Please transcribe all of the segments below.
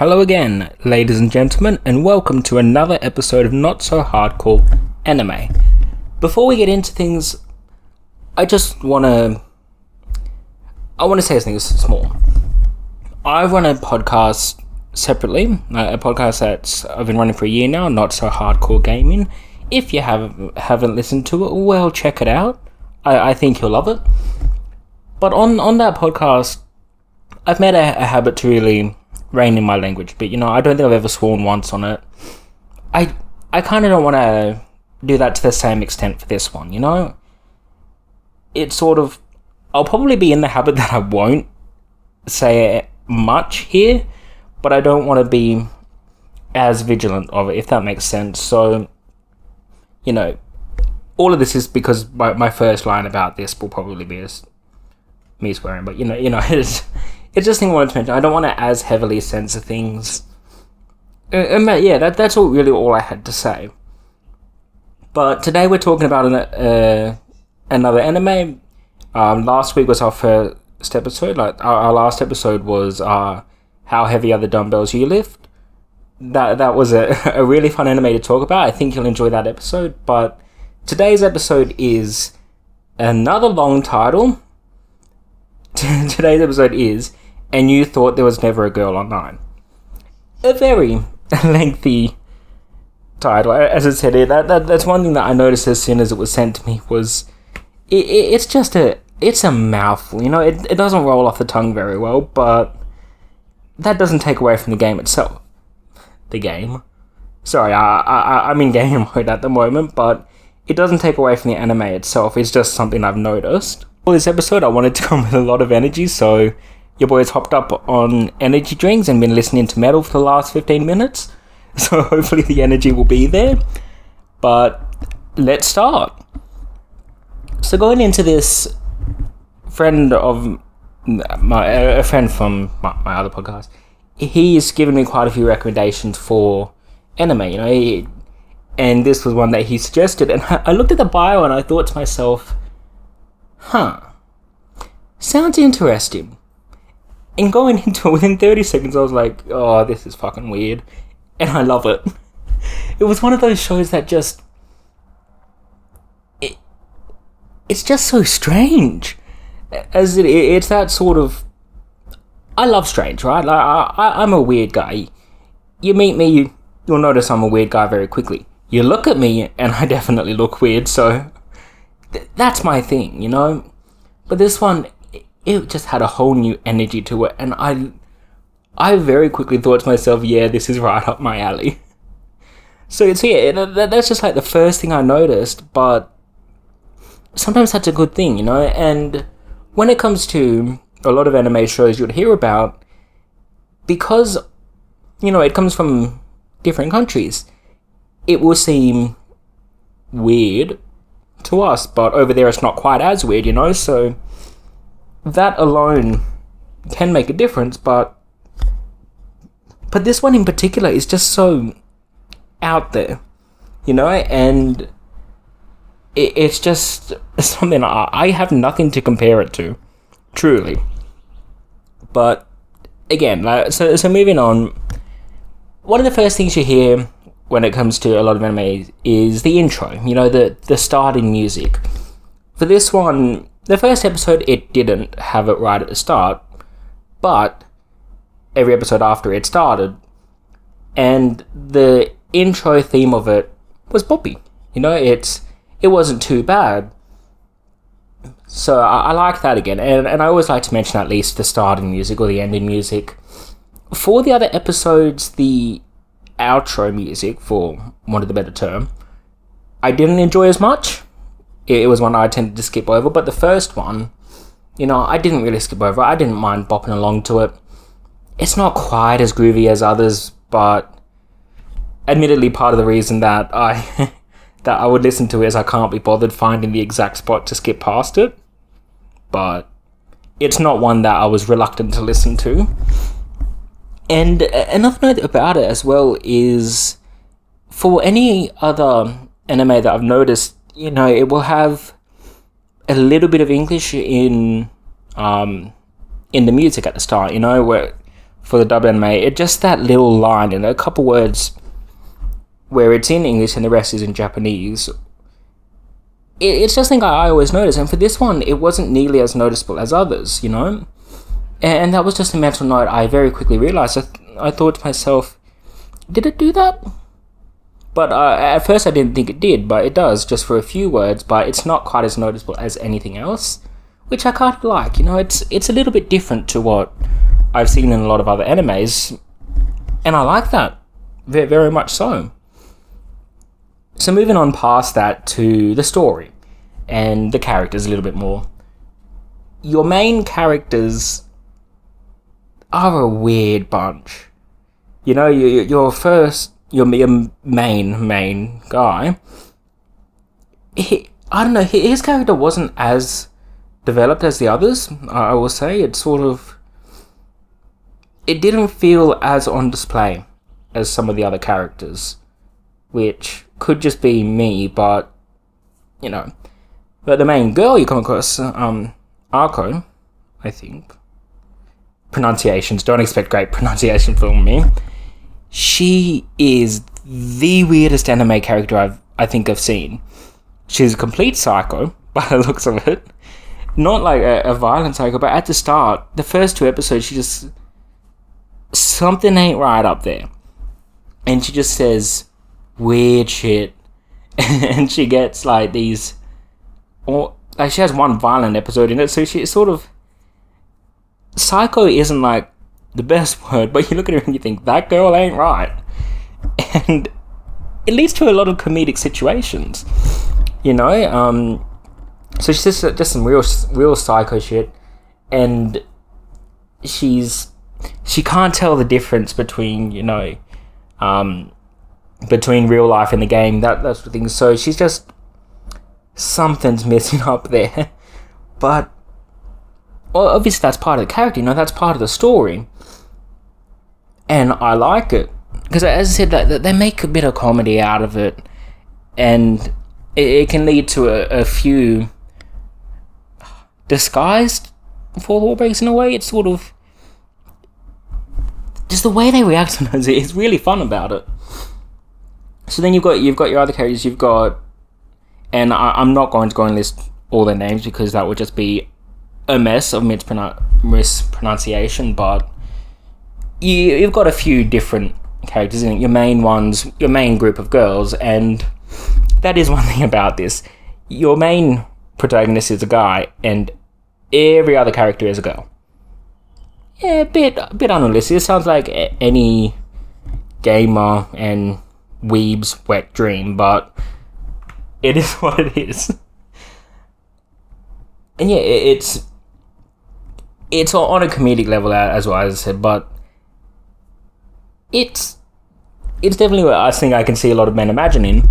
Hello again, ladies and gentlemen, and welcome to another episode of Not So Hardcore Anime. Before we get into things, I want to say something small. I run a podcast separately, a podcast that I've been running for a year now, Not So Hardcore Gaming. If you haven't listened to it, well, check it out. I think you'll love it. But on that podcast, I've made a habit to really rein in my language, but I don't think I've ever sworn once on it. I kind of don't want to do that to the same extent for this one, It's sort of, I'll probably be in the habit that I won't say much here, but I don't want to be as vigilant of it, if that makes sense. So, all of this is because my first line about this will probably be me swearing, but it's just thing I wanted to mention. I don't want to as heavily censor things. That's all I had to say. But today we're talking about another anime. Last week was our first episode. Our last episode was How Heavy Are the Dumbbells You Lift. That was a really fun anime to talk about. I think you'll enjoy that episode. But today's episode is another long title. Today's episode is And You Thought There Was Never a Girl Online. A very lengthy title. As I said, that's one thing that I noticed as soon as it was sent to me was it's a mouthful. It doesn't roll off the tongue very well, but that doesn't take away from the game itself. The game. Sorry, I'm in game mode at the moment, but it doesn't take away from the anime itself. It's just something I've noticed. For this episode, I wanted to come with a lot of energy, so your boys hopped up on energy drinks and been listening to metal for the last 15 minutes. So hopefully the energy will be there. But let's start. So going into this, a friend from my other podcast, he's given me quite a few recommendations for anime, and this was one that he suggested. And I looked at the bio and I thought to myself, sounds interesting. And going into it, within 30 seconds, I was like, oh, this is fucking weird. And I love it. It was one of those shows that just... It's just so strange. It's that sort of... I love strange, right? I'm a weird guy. You meet me, you'll notice I'm a weird guy very quickly. You look at me, and I definitely look weird, so... That's my thing, But this one, it just had a whole new energy to it, and I very quickly thought to myself, yeah, this is right up my alley. So that's just like the first thing I noticed, but sometimes that's a good thing, And when it comes to a lot of anime shows you'd hear about, because, it comes from different countries, it will seem weird to us, but over there it's not quite as weird, so that alone can make a difference, but this one in particular is just so out there, and it's just something I have nothing to compare it to, truly. But again, so moving on, one of the first things you hear when it comes to a lot of anime is the intro, the starting music. For this one, the first episode, it didn't have it right at the start, but every episode after it started, and the intro theme of it was poppy. It wasn't too bad. So I like that again, and I always like to mention at least the starting music or the ending music. For the other episodes, the outro music, for want of the better term, I didn't enjoy as much. It was one I tended to skip over, but the first one, I didn't really skip over. I didn't mind bopping along to it. It's not quite as groovy as others, but admittedly part of the reason that I would listen to it is I can't be bothered finding the exact spot to skip past it. But it's not one that I was reluctant to listen to. And another note about it as well is, for any other anime that I've noticed, it will have a little bit of English in the music at the start, where for the dub anime, it just that little line and a couple words where it's in English and the rest is in Japanese. It's just something I always notice, and for this one, it wasn't nearly as noticeable as others, you know? And that was just a mental note I very quickly realised. I thought to myself, did it do that? But at first I didn't think it did, but it does, just for a few words, but it's not quite as noticeable as anything else, which I kind of like, you know? It's a little bit different to what I've seen in a lot of other animes, and I like that, very, very much so. So moving on past that to the story and the characters a little bit more. Your main characters are a weird bunch. You know, your main guy, I don't know, his character wasn't as developed as the others, I will say. It didn't feel as on display as some of the other characters, which could just be me, but, you know. But the main girl you come across, Arko, I think. Pronunciations, don't expect great pronunciation from me. She is the weirdest anime character I think I've seen. She's a complete psycho, by the looks of it. Not like a violent psycho, but at the start, the first 2 episodes, she just... something ain't right up there. And she just says weird shit. And she gets like these... or like she has one violent episode in it, so she sort of... psycho isn't like the best word, but you look at her and you think, that girl ain't right. And it leads to a lot of comedic situations, you know? So she's just some real psycho shit, and she can't tell the difference between, you know, between real life and the game, that sort of thing. So she's just... something's missing up there. But, well, obviously that's part of the character, you know, that's part of the story. And I like it. Because, as I said, they make a bit of comedy out of it. And it can lead to a few disguised fourth wall breaks in a way. It's sort of... just the way they react sometimes is really fun about it. So then you've got your other characters, you've got... and I'm not going to go and list all their names because that would just be a mess of mispronunciation, but you've got a few different characters in it, your main ones, your main group of girls, and that is one thing about this. Your main protagonist is a guy, and every other character is a girl. Yeah, a bit unrealistic. It sounds like any gamer and weeb's wet dream, but it is what it is. And yeah, it's on a comedic level as well, as I said, but it's definitely what I think I can see a lot of men imagining.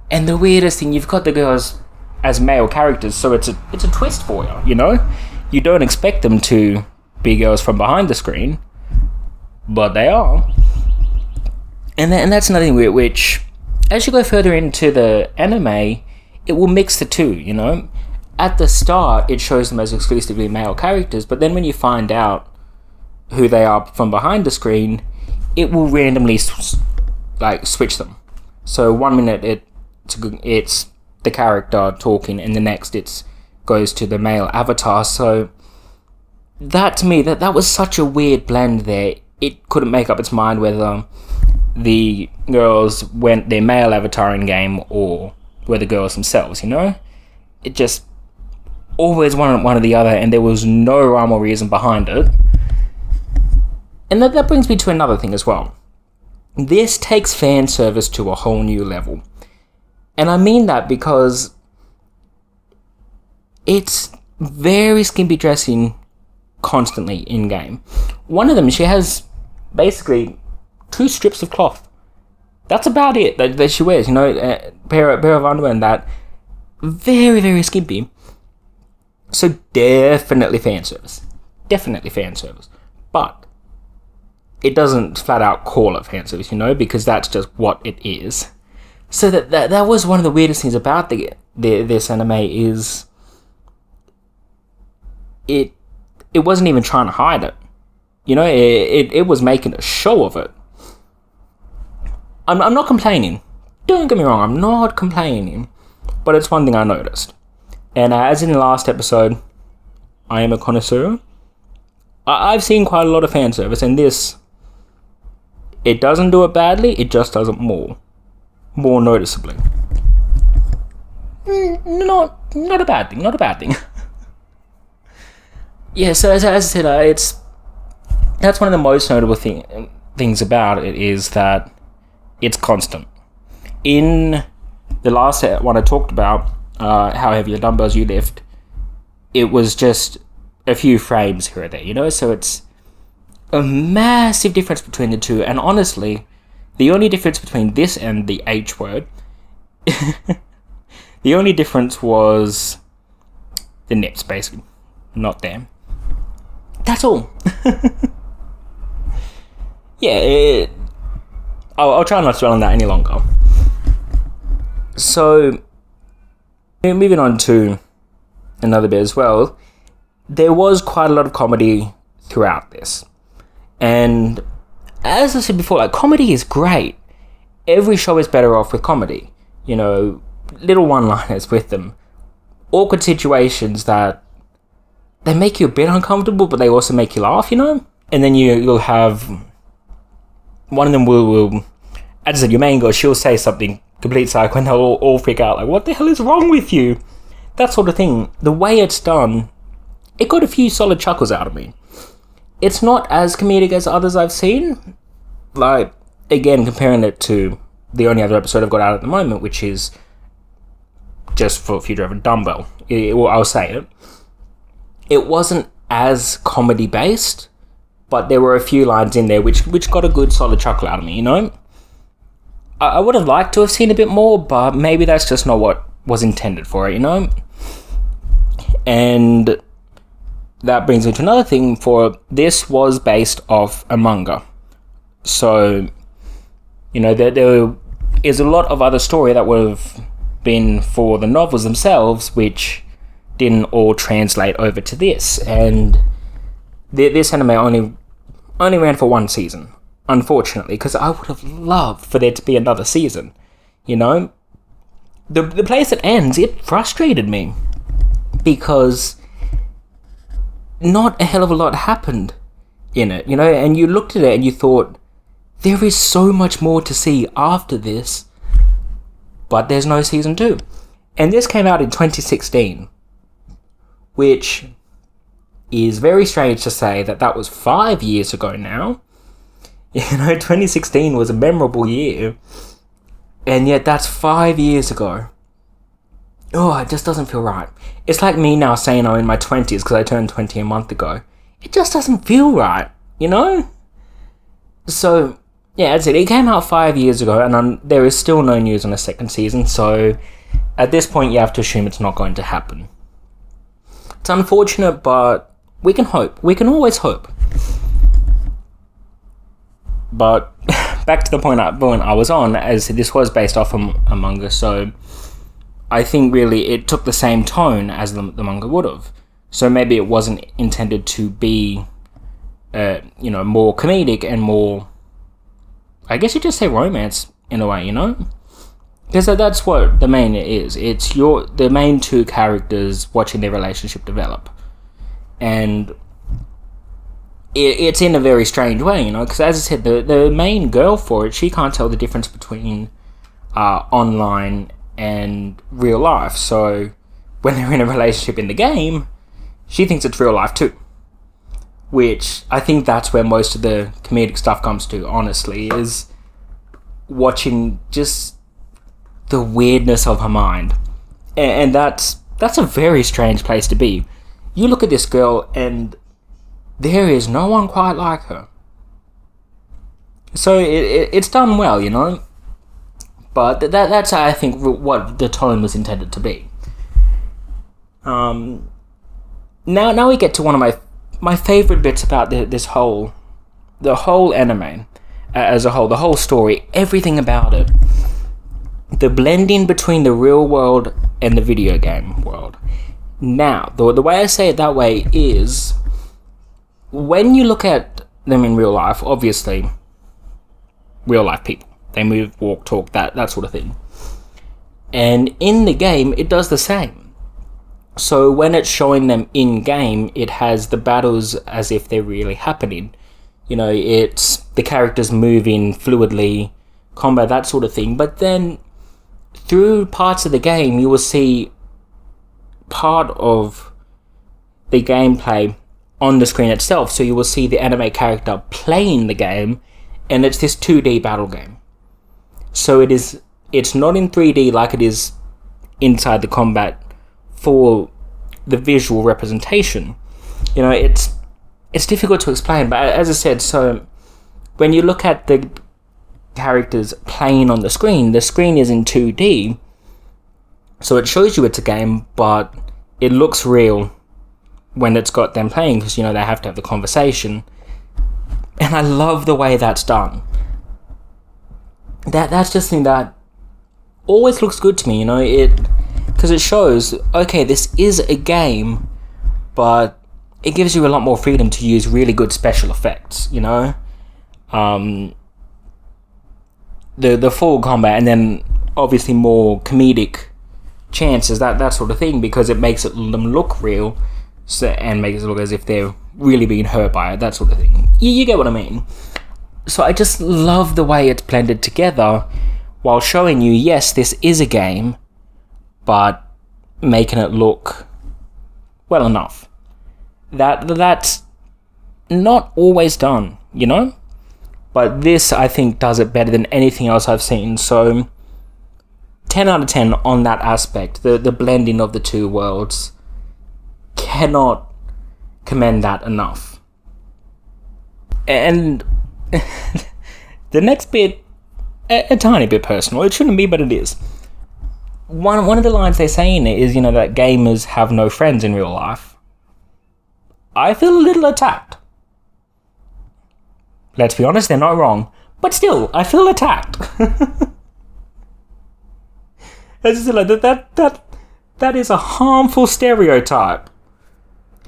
And the weirdest thing, you've got the girls as male characters, so it's a twist for you, you know? You don't expect them to be girls from behind the screen, but they are. And that's another thing which, as you go further into the anime, it will mix the two, you know? At the start, it shows them as exclusively male characters, but then when you find out who they are from behind the screen, it will randomly switch them. So 1 minute it's the character talking, and the next it goes to the male avatar. So that, to me, that was such a weird blend there. It couldn't make up its mind whether the girls went their male avatar in game or were the girls themselves, you know? It just always one or the other, and there was no rhyme or reason behind it. And that brings me to another thing as well. This takes fan service to a whole new level. And I mean that because it's very skimpy dressing constantly in game. One of them, she has basically 2 strips of cloth. That's about it that she wears, you know, a pair of underwear, and that. Very, very skimpy. So definitely fan service. Definitely fan service. But it doesn't flat out call it fan service, you know, because that's just what it is. So that was one of the weirdest things about this anime is it wasn't even trying to hide it. You know, it was making a show of it. I'm not complaining. Don't get me wrong, I'm not complaining. But it's one thing I noticed. And as in the last episode, I am a connoisseur. I've seen quite a lot of fan service, and this, it doesn't do it badly, it just does it more noticeably. Not a bad thing. Yeah, so as I said, that's one of the most notable things about it, is that it's constant. In the last one I talked about, how heavy your dumbbells you lift, it was just a few frames here or there, you know? So it's a massive difference between the two. And honestly, the only difference between this and the H word, the only difference was the nips, basically. Not them. That's all. Yeah, I'll try not to dwell on that any longer. So, moving on to another bit as well, there was quite a lot of comedy throughout this. And as I said before, like, comedy is great. Every show is better off with comedy. You know, little one-liners with them. Awkward situations that they make you a bit uncomfortable, but they also make you laugh, you know? And then you'll have... One of them will as I said, your main girl, she'll say something complete psycho and they'll all freak out, like, what the hell is wrong with you? That sort of thing. The way it's done, it got a few solid chuckles out of me. It's not as comedic as others I've seen. Like, again, comparing it to the only other episode I've got out at the moment, which is just for Future of a Dumbbell. I'll say it. It wasn't as comedy-based, but there were a few lines in there which got a good solid chuckle out of me, you know? I would have liked to have seen a bit more, but maybe that's just not what was intended for it, you know? And that brings me to another thing. For this was based off a manga. So, you know, there is a lot of other story that would have been for the novels themselves, which didn't all translate over to this. And this anime only ran for one season, unfortunately, because I would have loved for there to be another season, you know? The place it ends, it frustrated me, because not a hell of a lot happened in it, you know? And you looked at it and you thought, there is so much more to see after this, but there's no season 2. And this came out in 2016, which is very strange to say that was 5 years ago now. You know, 2016 was a memorable year, and yet that's 5 years ago. Oh, it just doesn't feel right. It's like me now saying I'm in my 20s because I turned 20 a month ago. It just doesn't feel right, you know? So, yeah, as I said, it came out 5 years ago, and there is still no news on a second season, so at this point you have to assume it's not going to happen. It's unfortunate, but we can hope. We can always hope. But back to the point I was on, as this was based off a manga, so I think really it took the same tone as the manga would have. So maybe it wasn't intended to be, you know, more comedic and more, I guess you just say romance in a way, you know? Because that's what the main is. It's the main two characters watching their relationship develop. And it's in a very strange way, you know, because as I said, the main girl for it, she can't tell the difference between online and real life. So when they're in a relationship in the game, she thinks it's real life too. Which I think that's where most of the comedic stuff comes to, honestly, is watching just the weirdness of her mind. And that's a very strange place to be. You look at this girl and there is no one quite like her. So it's done well, you know? But that's, I think, what the tone was intended to be. Now we get to one of my favourite bits about the whole anime as a whole, the whole story, everything about it. The blending between the real world and the video game world. Now, the way I say it that way is, when you look at them in real life. Obviously, real life people. They move, walk, talk, that sort of thing. And in the game, it does the same. So when it's showing them in-game, it has the battles as if they're really happening. You know, it's the characters moving fluidly, combat, that sort of thing. But then, through parts of the game, you will see part of the gameplay on the screen itself. So you will see the anime character playing the game, and it's this 2D battle game. So it's not in 3D like it is inside the combat for the visual representation. You know, it's difficult to explain, but as I said, so when you look at the characters playing on the screen is in 2D, so it shows you it's a game, but it looks real when it's got them playing, because, you know, they have to have the conversation. And I love the way that's done. That's just something that always looks good to me, you know, because it shows, okay, this is a game, but it gives you a lot more freedom to use really good special effects, you know? The full combat, and then obviously more comedic chances, that sort of thing, because it makes them look real, and makes it look as if they're really being hurt by it, that sort of thing. You get what I mean? So I just love the way it's blended together, while showing you, yes, this is a game, but making it look well enough. That's not always done, you know? But this, I think, does it better than anything else I've seen. So 10 out of 10 on that aspect, the blending of the two worlds. Cannot commend that enough. And the next bit, a tiny bit personal. It shouldn't be, but it is. One of the lines they say in it is, you know, that gamers have no friends in real life. I feel a little attacked. Let's be honest, they're not wrong. But still, I feel attacked. It's just like that is a harmful stereotype.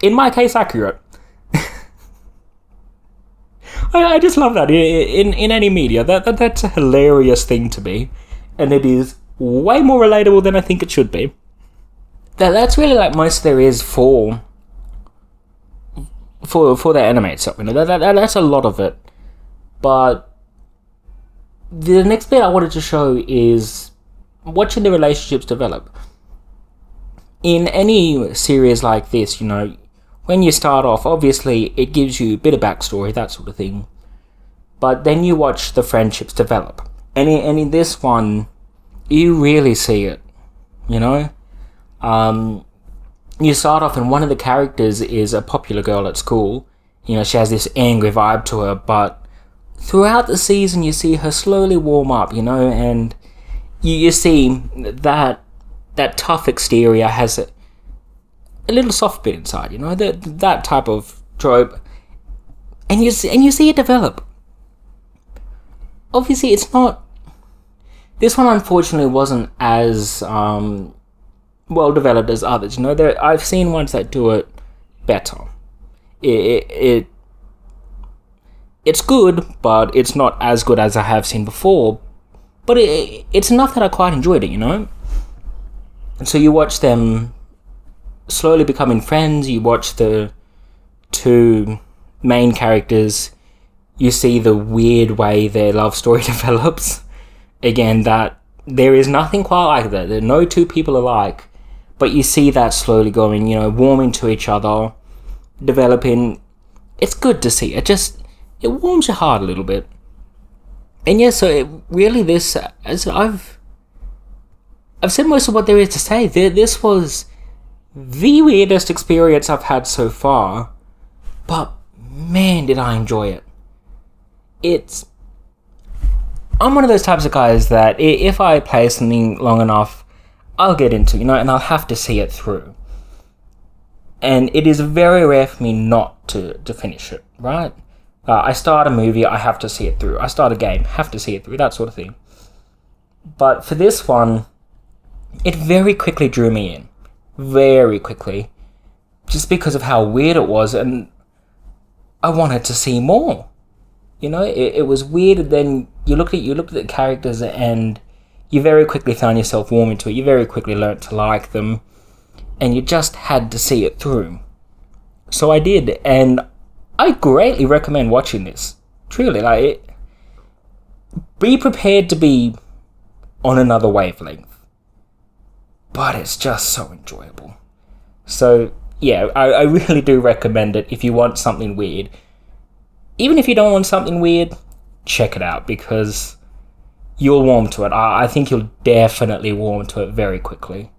In my case, accurate. I just love that in any media. That's a hilarious thing to be, and it is way more relatable than I think it should be. That's really like most there is for the anime itself. You know, that's a lot of it. But the next bit I wanted to show is watching the relationships develop. In any series like this, you know, when you start off, obviously it gives you a bit of backstory, that sort of thing. But then you watch the friendships develop. And in this one, you really see it, you know? You start off and one of the characters is a popular girl at school. You know, she has this angry vibe to her, but throughout the season you see her slowly warm up, you know, and you see that tough exterior has a little soft bit inside, you know, that type of trope, and you see it develop. Obviously, it's not. This one, unfortunately, wasn't as well developed as others. You know, I've seen ones that do it better. It's good, but it's not as good as I have seen before. But it's enough that I quite enjoyed it, you know. And so you watch them slowly becoming friends. You watch the two main characters. You see the weird way their love story develops. Again, that there is nothing quite like that. There are no two people alike. But you see that slowly going, you know, warming to each other, developing. It's good to see. It warms your heart a little bit. And yeah, so as I've said most of what there is to say. This was the weirdest experience I've had so far, but man, did I enjoy it. I'm one of those types of guys that if I play something long enough, I'll get into, you know, and I'll have to see it through. And it is very rare for me not to finish it, right? I start a movie, I have to see it through. I start a game, have to see it through, that sort of thing. But for this one, it very quickly drew me in. Very quickly. Just because of how weird it was. And I wanted to see more. You know, it was weird, and then you looked at the characters, and you very quickly found yourself warming to it. You very quickly learnt to like them, and you just had to see it through. So I did, and I greatly recommend watching this. Truly, be prepared to be on another wavelength, but it's just so enjoyable. So yeah, I really do recommend it if you want something weird. Even if you don't want something weird, check it out, because you'll warm to it. I think you'll definitely warm to it very quickly.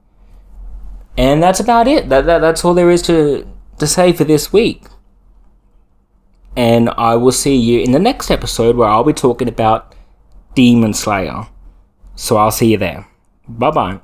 And that's about it. That's all there is to say for this week. And I will see you in the next episode, where I'll be talking about Demon Slayer. So I'll see you there. Bye bye.